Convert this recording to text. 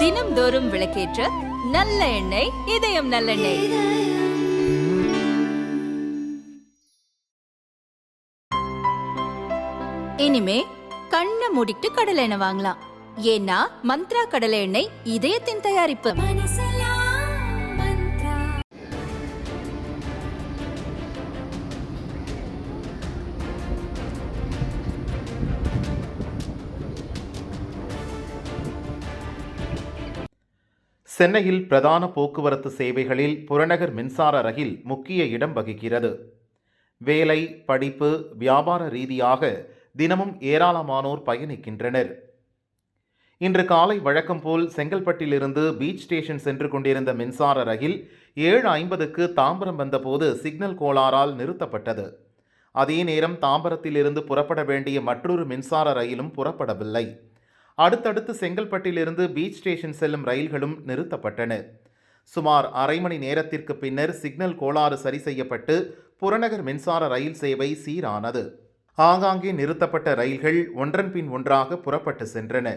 தினம்தோறும் விளக்கேற்ற நல்ல எண்ணெய் இதயம் நல்லெண்ணெய். இனிமே கண்ணை மூடிட்டு கடலை எண்ணெய் வாங்கலாம். ஏன்னா மந்த்ரா கடலை எண்ணெய் இதயத்தின் தயாரிப்பு. சென்னையில் பிரதான போக்குவரத்து சேவைகளில் புறநகர் மின்சார ரயில் முக்கிய இடம் வகிக்கிறது. வேலை, படிப்பு, வியாபார ரீதியாக தினமும் ஏராளமானோர் பயணிக்கின்றனர். இன்று காலை வழக்கம் போல் செங்கல்பட்டிலிருந்து பீச் ஸ்டேஷன் சென்று கொண்டிருந்த மின்சார ரயில் 7:50க்கு தாம்பரம் வந்தபோது சிக்னல் கோளாறால் நிறுத்தப்பட்டது. அதே நேரம் தாம்பரத்திலிருந்து புறப்பட வேண்டிய மற்றொரு மின்சார ரயிலும் புறப்படவில்லை. அடுத்தடுத்து செங்கல்பட்டிலிருந்து பீச் ஸ்டேஷன் செல்லும் ரயில்களும் நிறுத்தப்பட்டன. சுமார் அரை மணி நேரத்திற்கு பின்னர் சிக்னல் கோளாறு சரி செய்யப்பட்டு புறநகர் மின்சார ரயில் சேவை சீரானது. ஆங்காங்கே நிறுத்தப்பட்ட ரயில்கள் ஒன்றன் பின் ஒன்றாக புறப்பட்டு சென்றன.